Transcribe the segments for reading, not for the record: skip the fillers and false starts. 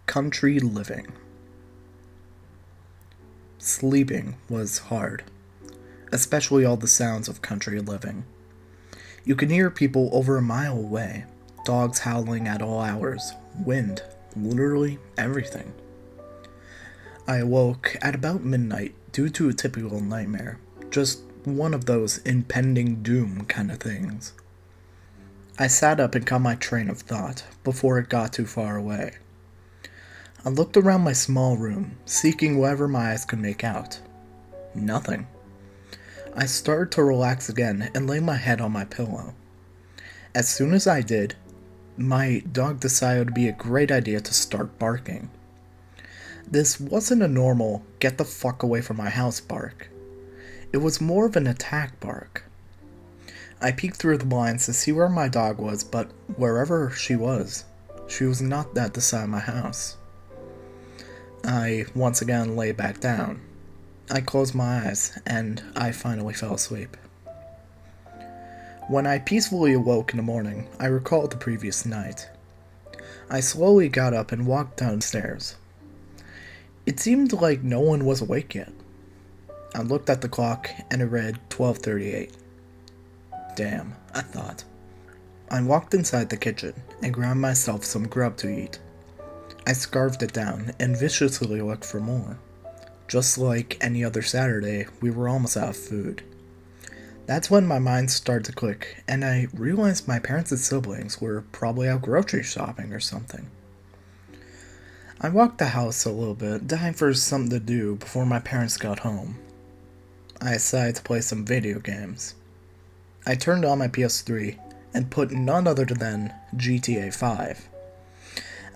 Country living. Sleeping was hard, especially all the sounds of country living. You could hear people over a mile away, dogs howling at all hours, wind, literally everything. I awoke at about midnight due to a typical nightmare, just one of those impending doom kind of things. I sat up and caught my train of thought before it got too far away. I looked around my small room, seeking whatever my eyes could make out. Nothing. I started to relax again and lay my head on my pillow. As soon as I did, my dog decided it would be a great idea to start barking. This wasn't a normal, get the fuck away from my house bark. It was more of an attack bark. I peeked through the blinds to see where my dog was, but wherever she was not at the side of my house. I once again lay back down. I closed my eyes, and I finally fell asleep. When I peacefully awoke in the morning, I recalled the previous night. I slowly got up and walked downstairs. It seemed like no one was awake yet. I looked at the clock, and it read 12:38. Damn, I thought. I walked inside the kitchen and grabbed myself some grub to eat. I scarfed it down and viciously looked for more. Just like any other Saturday, we were almost out of food. That's when my mind started to click, and I realized my parents and siblings were probably out grocery shopping or something. I walked the house a little bit, dying for something to do before my parents got home. I decided to play some video games. I turned on my PS3 and put none other than GTA 5.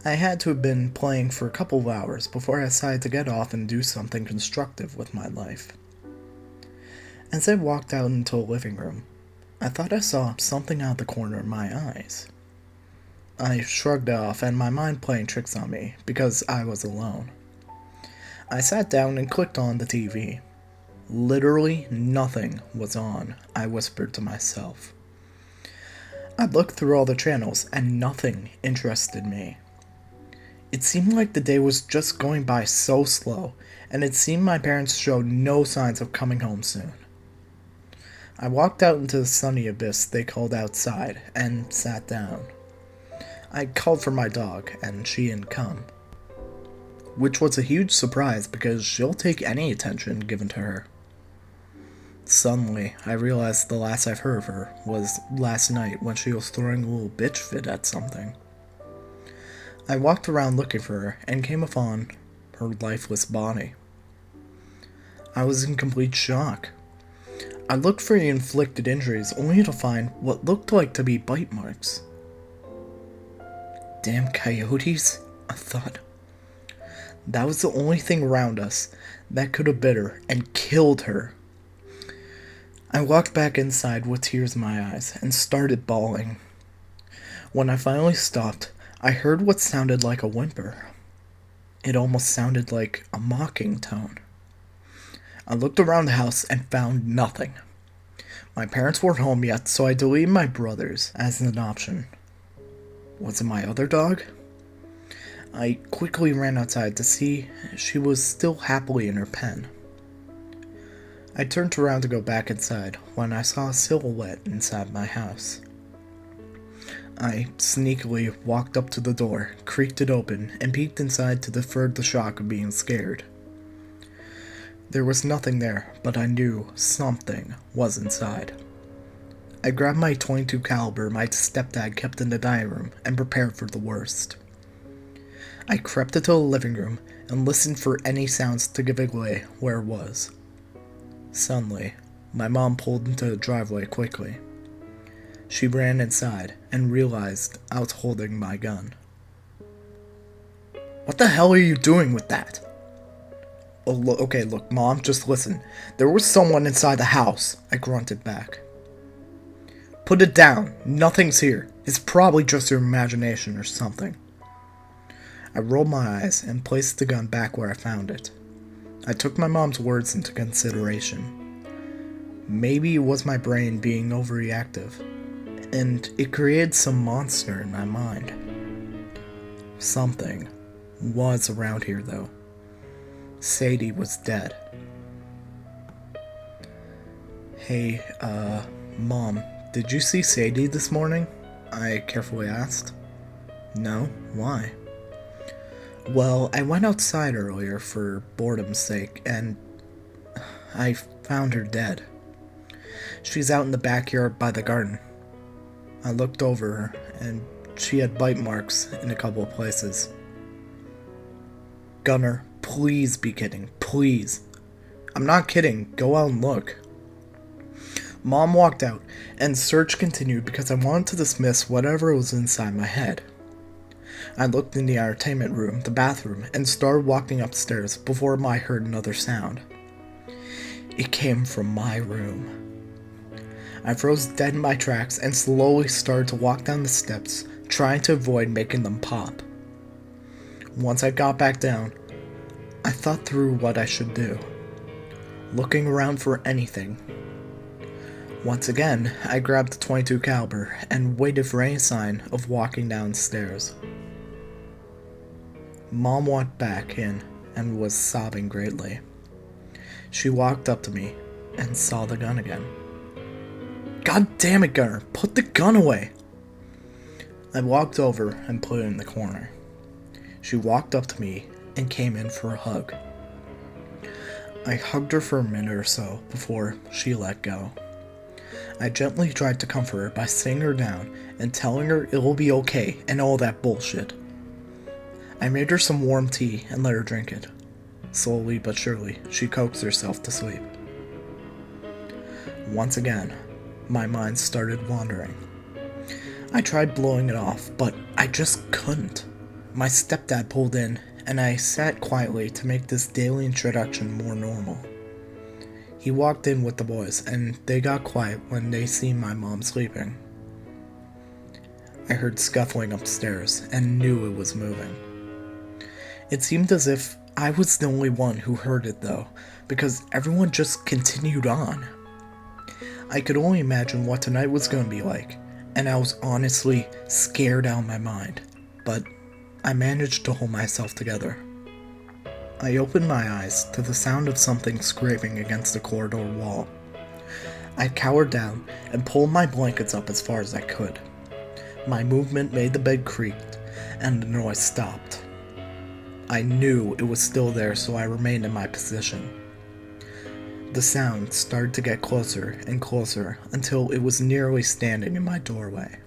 I had to have been playing for a couple of hours before I decided to get off and do something constructive with my life. As I walked out into the living room, I thought I saw something out of the corner of my eyes. I shrugged it off, and my mind playing tricks on me because I was alone. I sat down and clicked on the TV. Literally nothing was on, I whispered to myself. I looked through all the channels, and nothing interested me. It seemed like the day was just going by so slow, and it seemed my parents showed no signs of coming home soon. I walked out into the sunny abyss they called outside, and sat down. I called for my dog, and she didn't come. Which was a huge surprise because she'll take any attention given to her. Suddenly, I realized the last I've heard of her was last night when she was throwing a little bitch fit at something. I walked around looking for her and came upon her lifeless body. I was in complete shock. I looked for the inflicted injuries only to find what looked like to be bite marks. Damn coyotes, I thought. That was the only thing around us that could have bit her and killed her. I walked back inside with tears in my eyes and started bawling. When I finally stopped, I heard what sounded like a whimper. It almost sounded like a mocking tone. I looked around the house and found nothing. My parents weren't home yet, so I deleted my brothers as an option. Was it my other dog? I quickly ran outside to see she was still happily in her pen. I turned around to go back inside when I saw a silhouette inside my house. I sneakily walked up to the door, creaked it open, and peeked inside to defer the shock of being scared. There was nothing there, but I knew something was inside. I grabbed my .22 caliber my stepdad kept in the dining room and prepared for the worst. I crept into the living room and listened for any sounds to give away where it was. Suddenly, my mom pulled into the driveway quickly. She ran inside and realized I was holding my gun. What the hell are you doing with that? Oh, look, Mom, just listen. There was someone inside the house, I grunted back. Put it down. Nothing's here. It's probably just your imagination or something. I rolled my eyes and placed the gun back where I found it. I took my mom's words into consideration. Maybe it was my brain being overreactive, and it created some monster in my mind. Something was around here, though. Sadie was dead. Hey, Mom, did you see Sadie this morning? I carefully asked. No? Why? Well, I went outside earlier for boredom's sake, and I found her dead. She's out in the backyard by the garden. I looked over her, and she had bite marks in a couple of places. Gunnar, please be kidding. Please. I'm not kidding. Go out and look. Mom walked out, and search continued because I wanted to dismiss whatever was inside my head. I looked in the entertainment room, the bathroom, and started walking upstairs before I heard another sound. It came from my room. I froze dead in my tracks and slowly started to walk down the steps, trying to avoid making them pop. Once I got back down, I thought through what I should do, looking around for anything. Once again, I grabbed the .22 caliber and waited for any sign of walking downstairs. Mom walked back in and was sobbing greatly. She walked up to me and saw the gun again. God damn it, Gunnar, put the gun away! I walked over and put it in the corner. She walked up to me and came in for a hug. I hugged her for a minute or so before she let go. I gently tried to comfort her by sitting her down and telling her it will be okay and all that bullshit. I made her some warm tea and let her drink it. Slowly but surely, she coaxed herself to sleep. Once again, my mind started wandering. I tried blowing it off, but I just couldn't. My stepdad pulled in, and I sat quietly to make this daily introduction more normal. He walked in with the boys, and they got quiet when they seen my mom sleeping. I heard scuffling upstairs, and knew it was moving. It seemed as if I was the only one who heard it though, because everyone just continued on. I could only imagine what tonight was going to be like, and I was honestly scared out of my mind, but I managed to hold myself together. I opened my eyes to the sound of something scraping against the corridor wall. I cowered down and pulled my blankets up as far as I could. My movement made the bed creak, and the noise stopped. I knew it was still there, so I remained in my position. The sound started to get closer and closer until it was nearly standing in my doorway.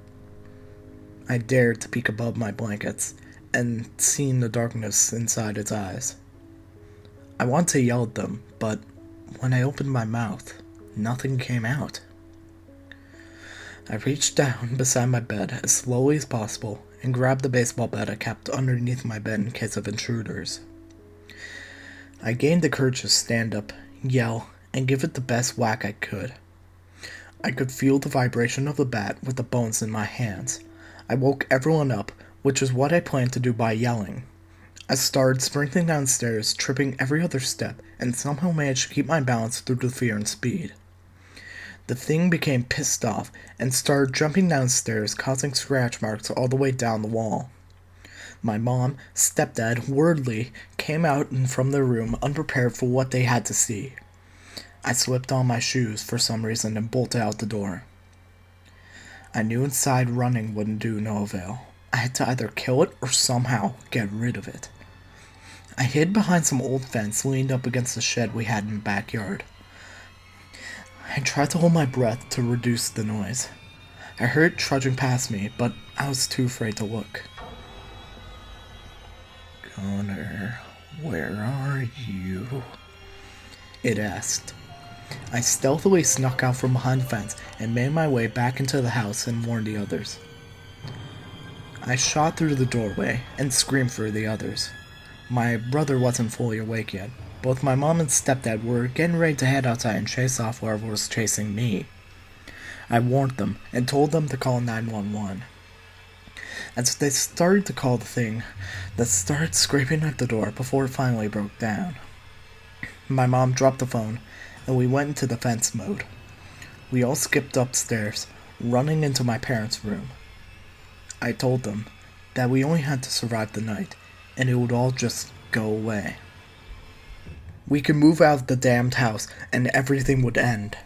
I dared to peek above my blankets and seen the darkness inside its eyes. I wanted to yell at them, but when I opened my mouth, nothing came out. I reached down beside my bed as slowly as possible and grabbed the baseball bat I kept underneath my bed in case of intruders. I gained the courage to stand up, yell, and give it the best whack I could. I could feel the vibration of the bat with the bones in my hands. I woke everyone up, which is what I planned to do by yelling. I started sprinting downstairs, tripping every other step, and somehow managed to keep my balance through the fear and speed. The thing became pissed off and started jumping downstairs, causing scratch marks all the way down the wall. My mom, stepdad, wordly came out and from their room unprepared for what they had to see. I slipped on my shoes for some reason and bolted out the door. I knew inside running wouldn't do no avail. I had to either kill it or somehow get rid of it. I hid behind some old fence leaned up against the shed we had in the backyard. I tried to hold my breath to reduce the noise. I heard it trudging past me, but I was too afraid to look. Connor, where are you? It asked. I stealthily snuck out from behind the fence and made my way back into the house and warned the others. I shot through the doorway and screamed for the others. My brother wasn't fully awake yet. Both my mom and stepdad were getting ready to head outside and chase off whoever was chasing me. I warned them and told them to call 911. As they started to call the thing that started scraping at the door before it finally broke down. My mom dropped the phone and we went into defense mode. We all skipped upstairs, running into my parents' room. I told them that we only had to survive the night, and it would all just go away. We could move out of the damned house and everything would end.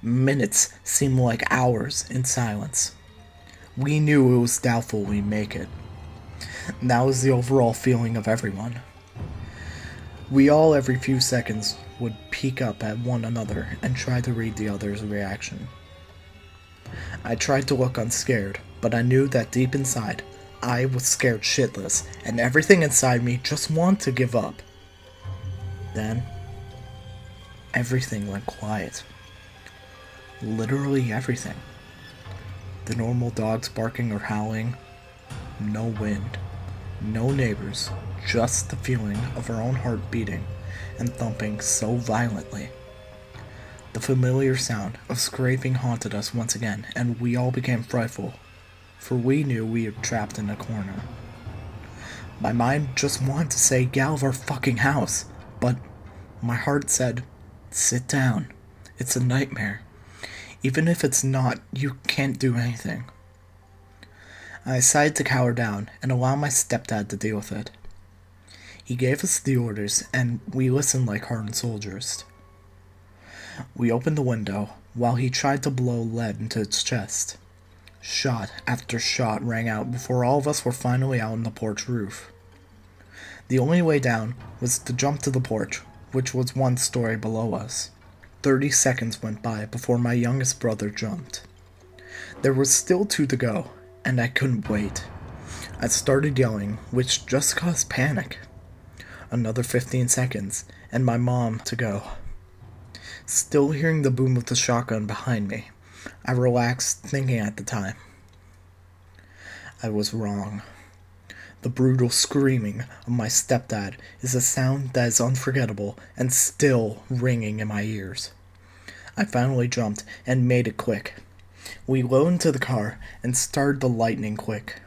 Minutes seemed like hours in silence. We knew it was doubtful we'd make it. That was the overall feeling of everyone. We all, every few seconds, would peek up at one another and try to read the other's reaction. I tried to look unscared, but I knew that deep inside, I was scared shitless, and everything inside me just wanted to give up. Then, everything went quiet. Literally everything. The normal dogs barking or howling, no wind, no neighbors, just the feeling of our own heart beating and thumping so violently. The familiar sound of scraping haunted us once again, and we all became frightful, for we knew we were trapped in a corner. My mind just wanted to say, get out of our fucking house, but my heart said, sit down. It's a nightmare. Even if it's not, you can't do anything. I decided to cower down and allow my stepdad to deal with it. He gave us the orders, and we listened like hardened soldiers. We opened the window, while he tried to blow lead into its chest. Shot after shot rang out before all of us were finally out on the porch roof. The only way down was to jump to the porch, which was one story below us. 30 seconds went by before my youngest brother jumped. There was still 2 to go, and I couldn't wait. I started yelling, which just caused panic. Another 15 seconds, and my mom to go. Still hearing the boom of the shotgun behind me, I relaxed, thinking at the time. I was wrong. The brutal screaming of my stepdad is a sound that is unforgettable and still ringing in my ears. I finally jumped and made it quick. We loaded into the car and started the lightning quick.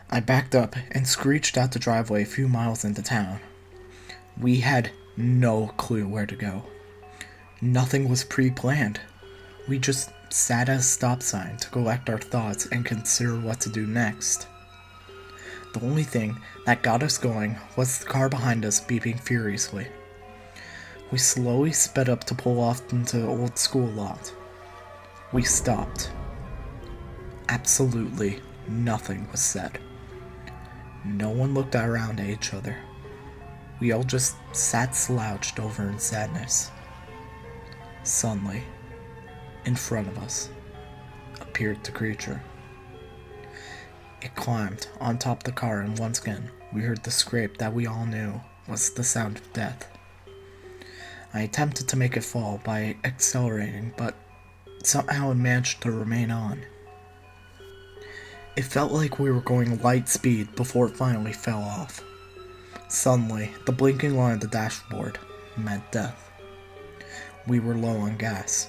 I backed up and screeched out the driveway a few miles into town. We had no clue where to go. Nothing was pre-planned. We just sat at a stop sign to collect our thoughts and consider what to do next. The only thing that got us going was the car behind us beeping furiously. We slowly sped up to pull off into the old school lot. We stopped. Absolutely nothing was said. No one looked around at each other. We all just sat slouched over in sadness. Suddenly, in front of us, appeared the creature. It climbed on top of the car, and once again, we heard the scrape that we all knew was the sound of death. I attempted to make it fall by accelerating, but somehow it managed to remain on. It felt like we were going light speed before it finally fell off. Suddenly, the blinking line of the dashboard meant death. We were low on gas.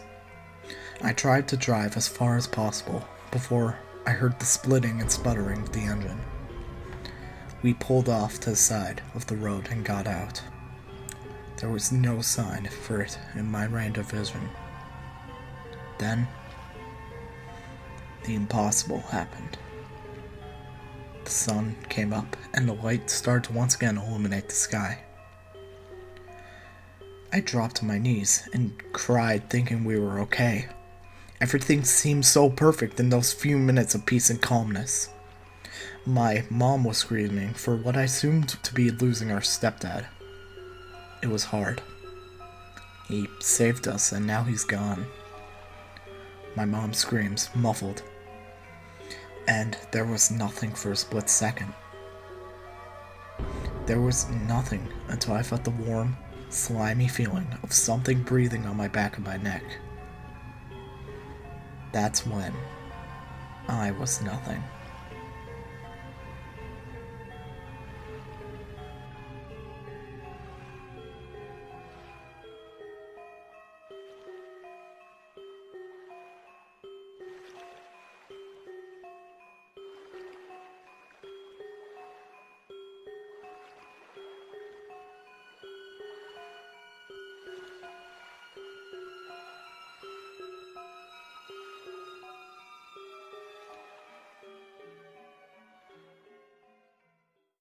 I tried to drive as far as possible before I heard the splitting and sputtering of the engine. We pulled off to the side of the road and got out. There was no sign for it in my range of vision. Then, the impossible happened. The sun came up and the light started to once again illuminate the sky. I dropped to my knees and cried, thinking we were okay. Everything seemed so perfect in those few minutes of peace and calmness. My mom was screaming for what I assumed to be losing our stepdad. It was hard. He saved us and now he's gone. My mom screams, muffled. And there was nothing for a split second. There was nothing until I felt the warm, slimy feeling of something breathing on my back and my neck. That's when I was nothing.